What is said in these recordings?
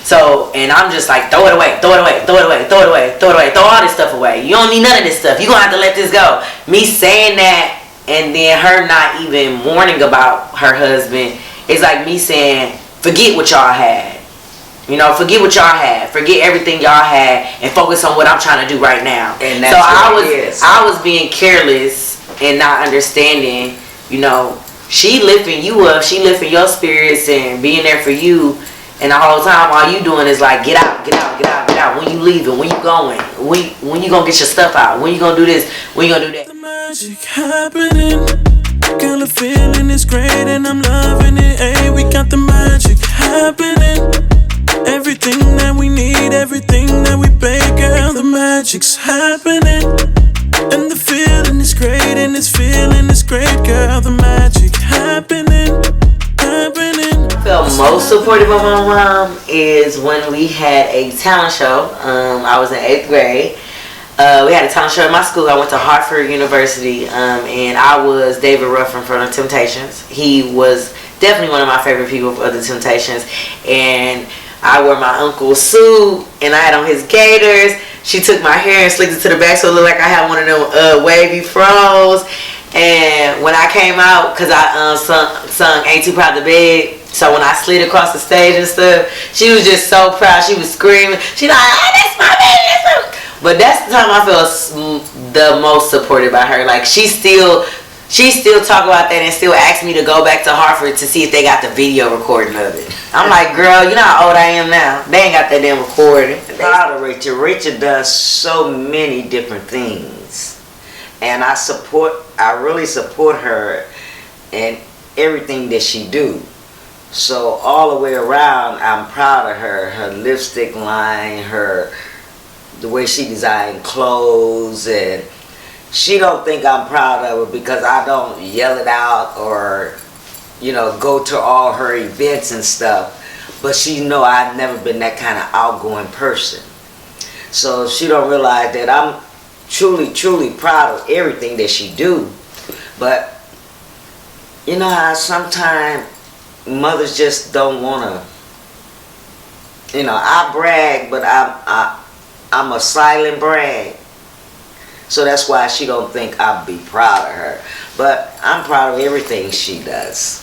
So, and I'm just like, throw it away, throw it away, throw it away, throw it away, throw it away, throw all this stuff away. You don't need none of this stuff. You're going to have to let this go. Me saying that and then her not even mourning about her husband is like me saying, forget what y'all had. You know, forget what y'all had. Forget everything y'all had and focus on what I'm trying to do right now. And that's so I was being careless and not understanding, you know, she lifting you up, she lifting your spirits and being there for you. And the whole time, all you doing is like, get out, get out, get out, get out. When you leaving, when you going, when you gonna get your stuff out, when you gonna do this, when you gonna do that. The magic happening, girl, the feeling is great and I'm loving it. Hey, we got the magic happening. Everything that we need, everything that we pay, girl, the magic's happening. And the feeling is great and this feeling is great, girl, the magic happening. Felt most supportive of my mom is when we had a talent show. I was in 8th grade. We had a talent show at my school. I went to Hartford University, and I was David Ruffin from the Temptations. He was definitely one of my favorite people of the Temptations, and I wore my uncle's suit, and I had on his gaiters. She took my hair and slicked it to the back so it looked like I had one of them wavy fros. And when I came out, because I sung Ain't Too Proud to Beg, so when I slid across the stage and stuff, she was just so proud. She was screaming. She like, oh, that's my baby, that's my... But that's the time I felt the most supported by her. Like, she still talk about that and still ask me to go back to Hartford to see if they got the video recording of it. I'm like, girl, you know how old I am now. They ain't got that damn recording. Proud of Rachel. Rachel does so many different things. And I really support her in everything that she do. So all the way around, I'm proud of her. Her lipstick line, the way she designed clothes, and she don't think I'm proud of her because I don't yell it out or, you know, go to all her events and stuff. But she know I've never been that kind of outgoing person. So she don't realize that I'm truly, truly proud of everything that she do. But you know how sometimes mothers just don't want to, you know, I brag, but I'm a silent brag. So that's why she don't think I'll be proud of her. But I'm proud of everything she does.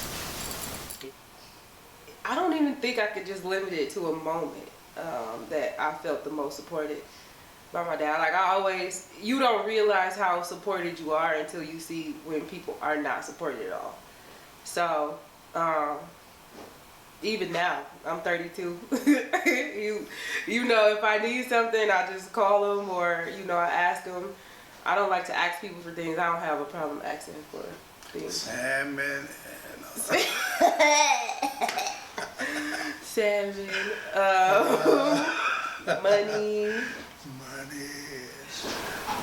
I don't even think I could just limit it to a moment that I felt the most supported by my dad. Like you don't realize how supported you are until you see when people are not supported at all. So, even now, I'm 32. you know, if I need something, I just call them or, you know, I ask them. I don't like to ask people for things. I don't have a problem asking for things. Salmon. Money.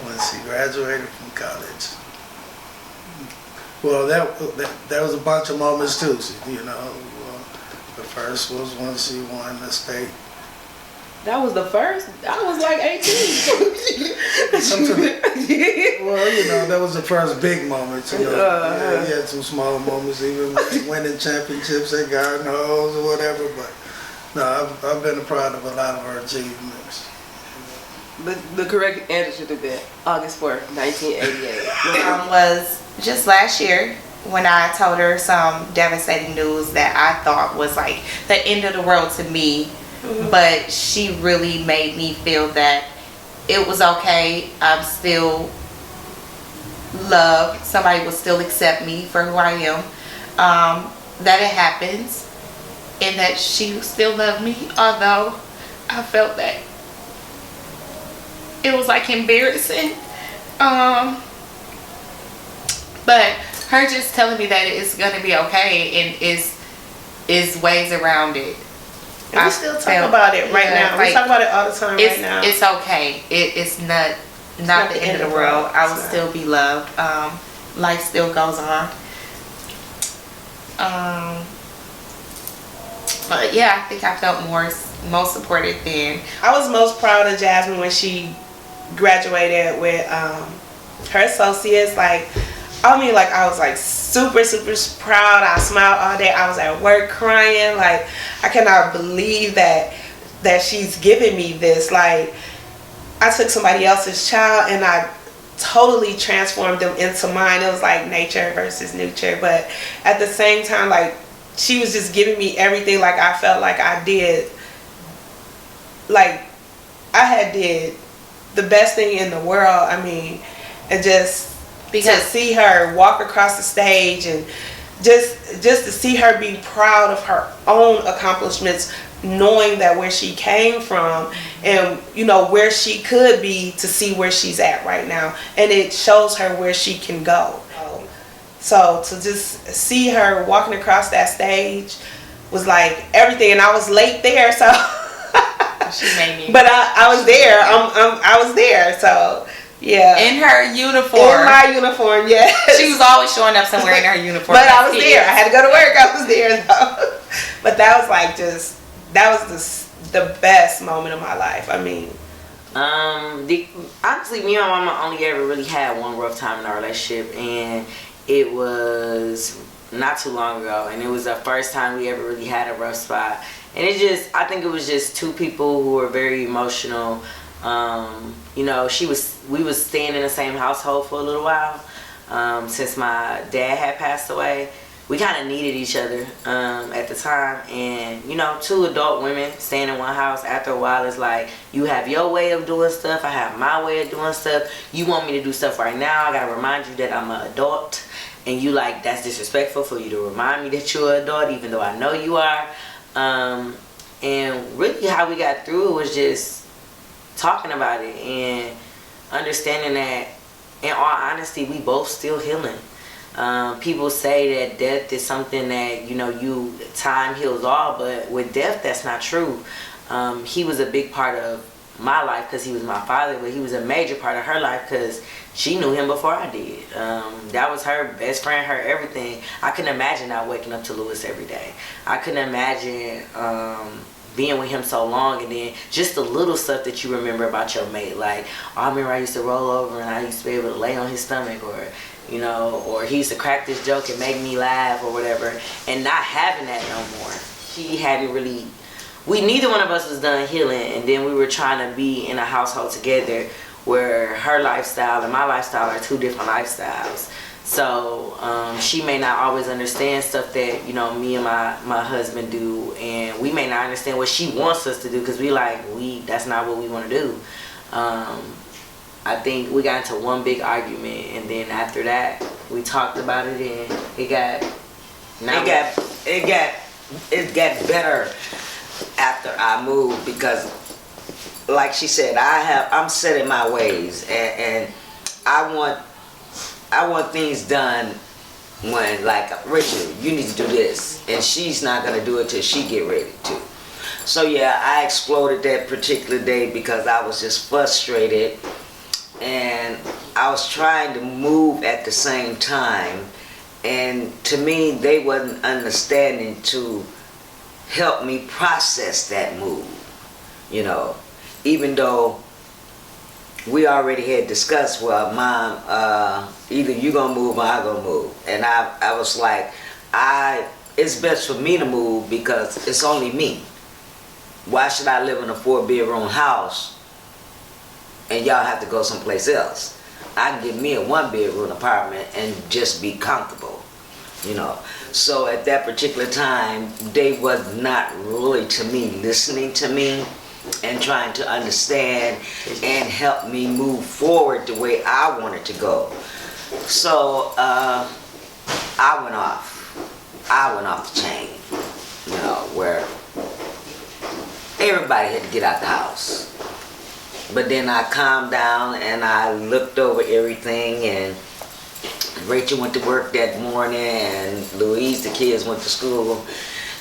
Once he graduated from college. Well, that was a bunch of moments too. You know, the first was once he won the state. That was the first. I was like 18. Well, you know, that was the first big moment. You know, he had some small moments, even winning championships at Garden Halls or whatever. But no, I've been proud of a lot of our achievements. The correct answer should have been August 4th, 1988. Was just last year when I told her some devastating news that I thought was like the end of the world to me. Mm-hmm. But she really made me feel that it was okay. I'm still loved. Somebody will still accept me for who I am. That it happens. And that she still loved me. Although I felt that it was like embarrassing. But her just telling me that it's going to be okay and is ways around it. And we still talk about it right now. We talk about it all the time right now. It's okay. It's not the end of the world. I will still be loved. Life still goes on. But yeah, I think I felt most supported then. I was most proud of Jasmin when she graduated with her associates. Like, I mean, like, I was like super, super proud. I smiled all day. I was at work crying. Like, I cannot believe that that she's giving me this. Like, I took somebody else's child and I totally transformed them into mine. It was like nature versus nurture, but at the same time, like, she was just giving me everything. Like, I felt like I did, like, I had did the best thing in the world. I mean, and just to see her walk across the stage and just to see her be proud of her own accomplishments, knowing that where she came from and, you know, where she could be to see where she's at right now, and it shows her where she can go. So to just see her walking across that stage was like everything, and I was late there, so she made me, but I was there. I was there, so yeah. In her uniform. In my uniform, yeah. She was always showing up somewhere in her uniform. But I was there. I had to go to work. I was there though. But that was like that was the best moment of my life. I mean, honestly, me and my mama only ever really had one rough time in our relationship, and it was not too long ago, and it was the first time we ever really had a rough spot. And I think it was just two people who were very emotional. You know, we was staying in the same household for a little while, since my dad had passed away. We kind of needed each other at the time, and you know, two adult women staying in one house, after a while, it's like, you have your way of doing stuff, I have my way of doing stuff. You want me to do stuff right now, I gotta remind you that I'm an adult, and you like, that's disrespectful for you to remind me that you're an adult, even though I know you are. And really how we got through it was just talking about it and understanding that, in all honesty, we both still healing. People say that death is something that, you know, time heals all, but with death, that's not true. He was a big part of my life because he was my father, but he was a major part of her life because she knew him before I did. That was her best friend, her everything. I couldn't imagine not waking up to Lewis every day. I couldn't imagine being with him so long, and then just the little stuff that you remember about your mate. Like, oh, I remember I used to roll over and I used to be able to lay on his stomach, or, you know, or he used to crack this joke and make me laugh or whatever, and not having that no more. She hadn't really, neither one of us was done healing, and then we were trying to be in a household together where her lifestyle and my lifestyle are two different lifestyles. So she may not always understand stuff that, you know, me and my husband do, and we may not understand what she wants us to do because that's not what we want to do. I think we got into one big argument, and then after that we talked about it, and it got better after I moved, because like she said, I'm set in my ways, and I want things done when, like, Richard, you need to do this, and she's not gonna do it till she get ready to. So yeah, I exploded that particular day because I was just frustrated, and I was trying to move at the same time, and to me they wasn't understanding to help me process that move, you know, even though we already had discussed, well, Mom, either you gonna move or I gonna move. And I was like, it's best for me to move because it's only me. Why should I live in a 4-bedroom house and y'all have to go someplace else? I can get me a 1-bedroom apartment and just be comfortable, you know. So at that particular time, they was not really, to me, listening to me and trying to understand and help me move forward the way I wanted to go. So I went off the chain, you know, where everybody had to get out the house. But then I calmed down and I looked over everything, and Rachel went to work that morning and Louise, the kids, went to school,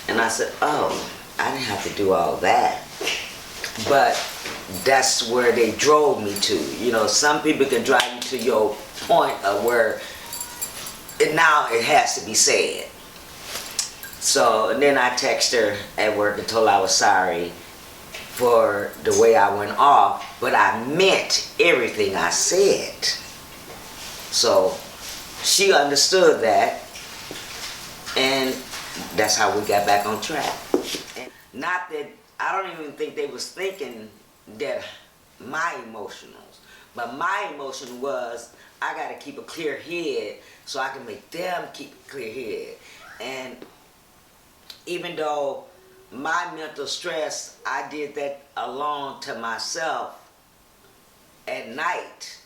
and I said, oh, I didn't have to do all that. But that's where they drove me to. You know, some people can drive you to your point of where now it has to be said. So, and then I texted her at work and told her I was sorry for the way I went off, but I meant everything I said. So she understood that, and that's how we got back on track. And not that I don't even think they was thinking that my emotionals. But my emotion was, I got to keep a clear head so I can make them keep a clear head. And even though my mental stress, I did that alone to myself at night,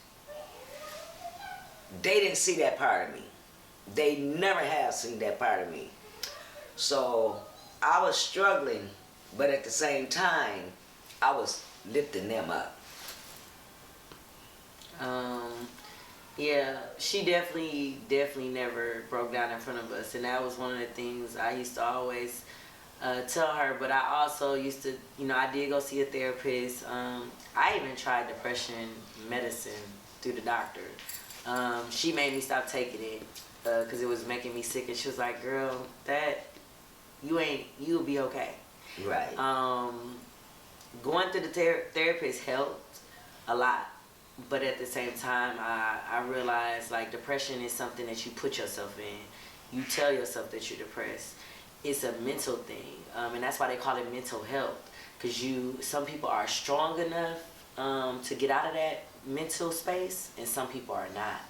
they didn't see that part of me. They never have seen that part of me. So I was struggling, but at the same time, I was lifting them up. Yeah, she definitely never broke down in front of us, and that was one of the things I used to always tell her. But I also used to, I did go see a therapist. I even tried depression medicine through the doctor. She made me stop taking it because it was making me sick, and she was like, "Girl, you'll be okay." Right. Going through the therapist helped a lot. But at the same time, I realized like depression is something that you put yourself in. You tell yourself that you're depressed. It's a mental thing, and that's why they call it mental health. Because some people are strong enough to get out of that mental space, and some people are not.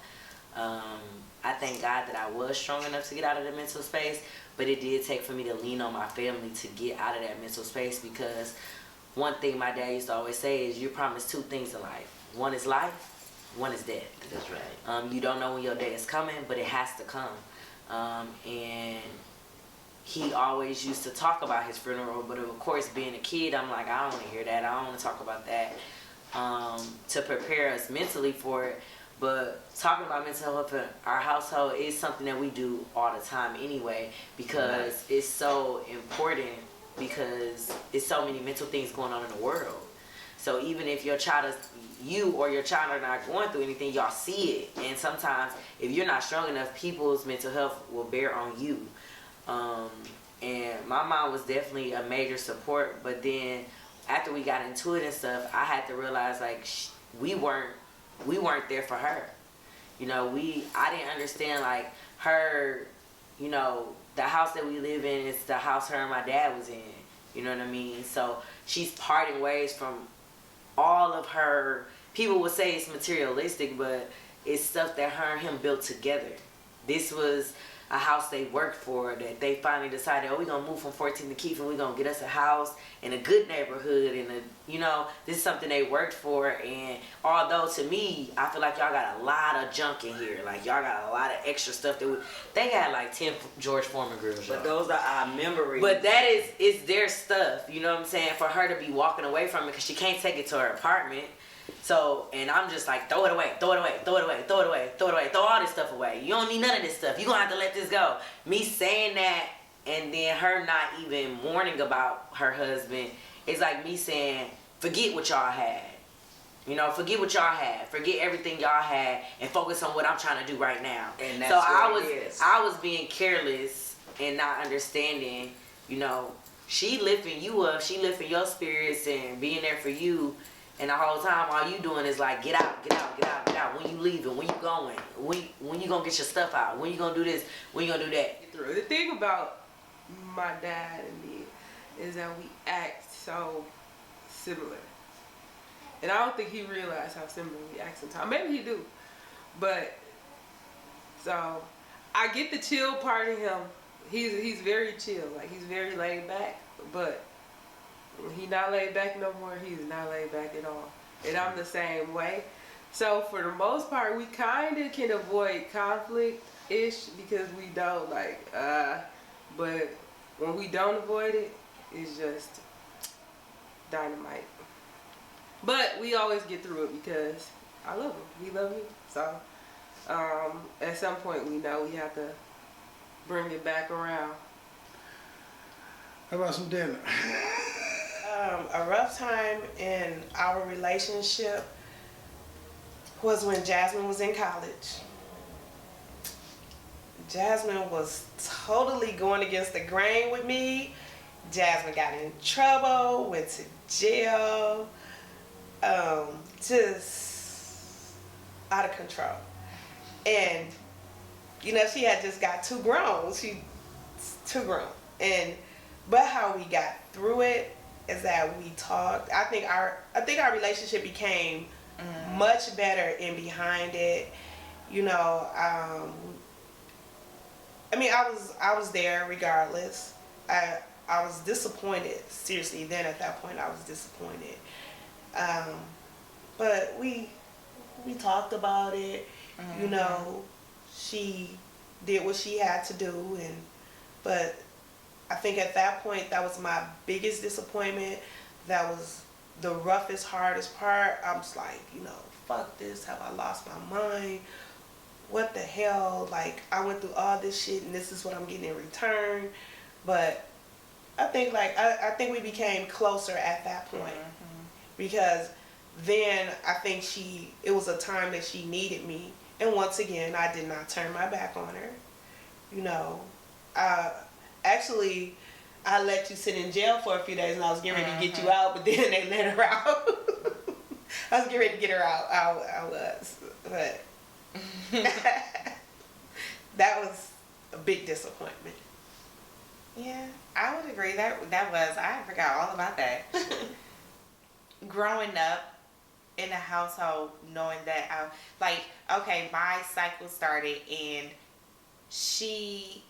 I thank God that I was strong enough to get out of the mental space, but it did take for me to lean on my family to get out of that mental space, because one thing my dad used to always say is, you're promised two things in life. One is life, one is death. That's right. You don't know when your day is coming, but it has to come. And he always used to talk about his funeral, but of course, being a kid, I'm like, I don't want to hear that. I don't want to talk about that. To prepare us mentally for it. But talking about mental health in our household is something that we do all the time anyway, because it's so important, because it's so many mental things going on in the world. So even if your child are not going through anything, y'all see it. And sometimes if you're not strong enough, people's mental health will bear on you. And my mom was definitely a major support, but then after we got into it and stuff, I had to realize like we weren't there for her. I didn't understand like her, the house that we live in is the house her and my dad was in. You know what I mean? So she's parting ways from all of her, people would say it's materialistic, but it's stuff that her and him built together. This was a house they worked for, that they finally decided, we're going to move from 14 to Keith and we're going to get us a house in a good neighborhood. And, this is something they worked for. And although to me, I feel like y'all got a lot of junk in here. Like y'all got a lot of extra stuff. They had like 10 George Foreman grills. But those are our memories. But that is their stuff. You know what I'm saying? For her to be walking away from it because she can't take it to her apartment. So, and I'm just like, throw it away, throw all this stuff away. You don't need none of this stuff. You're going to have to let this go. Me saying that and then her not even mourning about her husband, it's like me saying, forget what y'all had. Forget what y'all had. Forget everything y'all had and focus on what I'm trying to do right now. And that's so I was being careless and not understanding, she lifting you up, she lifting your spirits and being there for you. And the whole time, all you doing is like, get out. When you leaving? When you going? When you gonna get your stuff out? When you gonna do this? When you gonna do that? The thing about my dad and me is that we act so similar. And I don't think he realized how similar we act sometimes. Maybe he do. But, so, I get the chill part of him. He's very chill. Like, he's very laid back. But when he not laid back no more, he's not laid back at all. And I'm the same way. So for the most part, we kind of can avoid conflict-ish because we don't but when we don't avoid it, it's just dynamite. But we always get through it because I love him. He loves me. So at some point we know we have to bring it back around. How about some dinner? A rough time in our relationship was when Jasmin was in college. Jasmin was totally going against the grain with me. Jasmin got in trouble, went to jail, just out of control. And, she had just got too grown. She's too grown. But how we got through it is that we talked. I think our relationship became much better in behind it. You know, I mean, I was there regardless. I was disappointed. Seriously, then at that point I was disappointed. But we talked about it. You know, she did what she had to do, but I think at that point that was my biggest disappointment. That was the roughest, hardest part. I was like, you know, fuck this. Have I lost my mind? What the hell? Like, I went through all this shit and this is what I'm getting in return. But I think I think we became closer at that point. Because then I think it was a time that she needed me. And once again, I did not turn my back on her. You know, actually, I let you sit in jail for a few days and I was getting ready to get you out, but then they let her out. I was getting ready to get her out. I was. But that was a big disappointment. Yeah, I would agree. I forgot all about that. Growing up in a household, knowing that my cycle started and she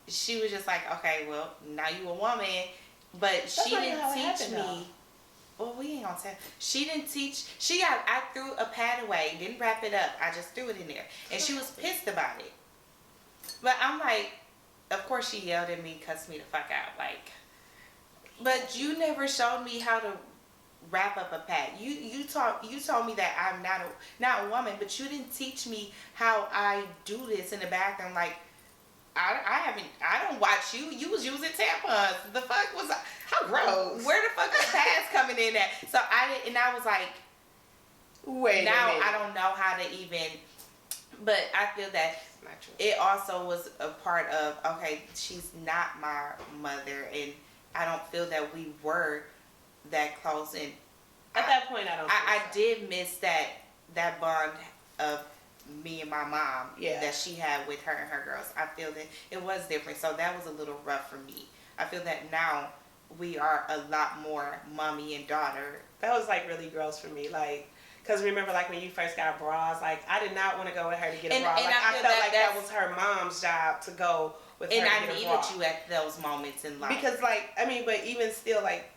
was just like, okay, well, now you a woman, but she didn't teach me. Well, we ain't gonna tell. She didn't teach. I threw a pad away, didn't wrap it up. I just threw it in there, and she was pissed about it. But I'm like, of course she yelled at me, cussed me the fuck out, like. But you never showed me how to wrap up a pad. You told me that I'm not a woman, but you didn't teach me how I do this in the bathroom. Like, I don't watch you. You was using tampons. The fuck was how gross? Where the fuck is pads coming in at? So I was like, wait. Now I don't know how to even. But I feel that it also was a part of, okay, she's not my mother, and I don't feel that we were that close. And at that point, I did miss that bond of me and my mom that she had with her and her girls. I feel that it was different, so that was a little rough for me. I feel that now we are a lot more mommy and daughter. That was like really gross for me, like, because remember, like, when you first got bras, like, I did not want to go with her to get a bra. Like, I felt like that was her mom's job to go with her to get a bra. And I needed you at those moments in life. Because, like, I mean, but even still, like,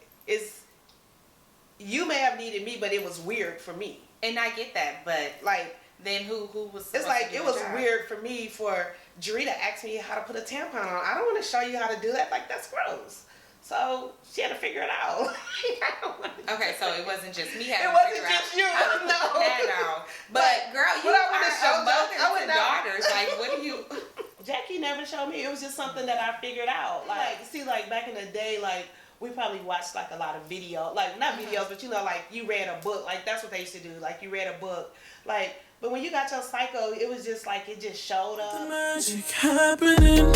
you may have needed me, but it was weird for me. And I get that, but, like, then who was it's like, it was weird for me for Jeree to ask me how to put a tampon on. I don't want to show you how to do that. Like, that's gross. So she had to figure it out. Okay, so it wasn't just me having to figure out how to put the pad on. But girl, you are mothers and daughters. Like, what do you? Jackie never showed me. It was just something that I figured out. Like, see, like back in the day, like, we probably watched like a lot of video, like not videos, but you know, like you read a book. Like, that's what they used to do. Like, you read a book. Like, but when you got your cycle, it was just like it just showed up. The magic happening.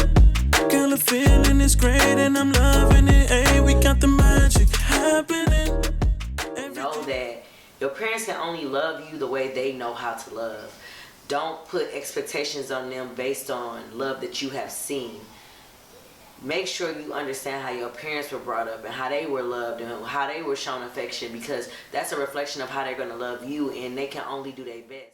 Girl, the feeling is great and I'm loving it. Hey, we got the magic happening. Know that your parents can only love you the way they know how to love. Don't put expectations on them based on love that you have seen. Make sure you understand how your parents were brought up and how they were loved and how they were shown affection, because that's a reflection of how they're going to love you, and they can only do their best.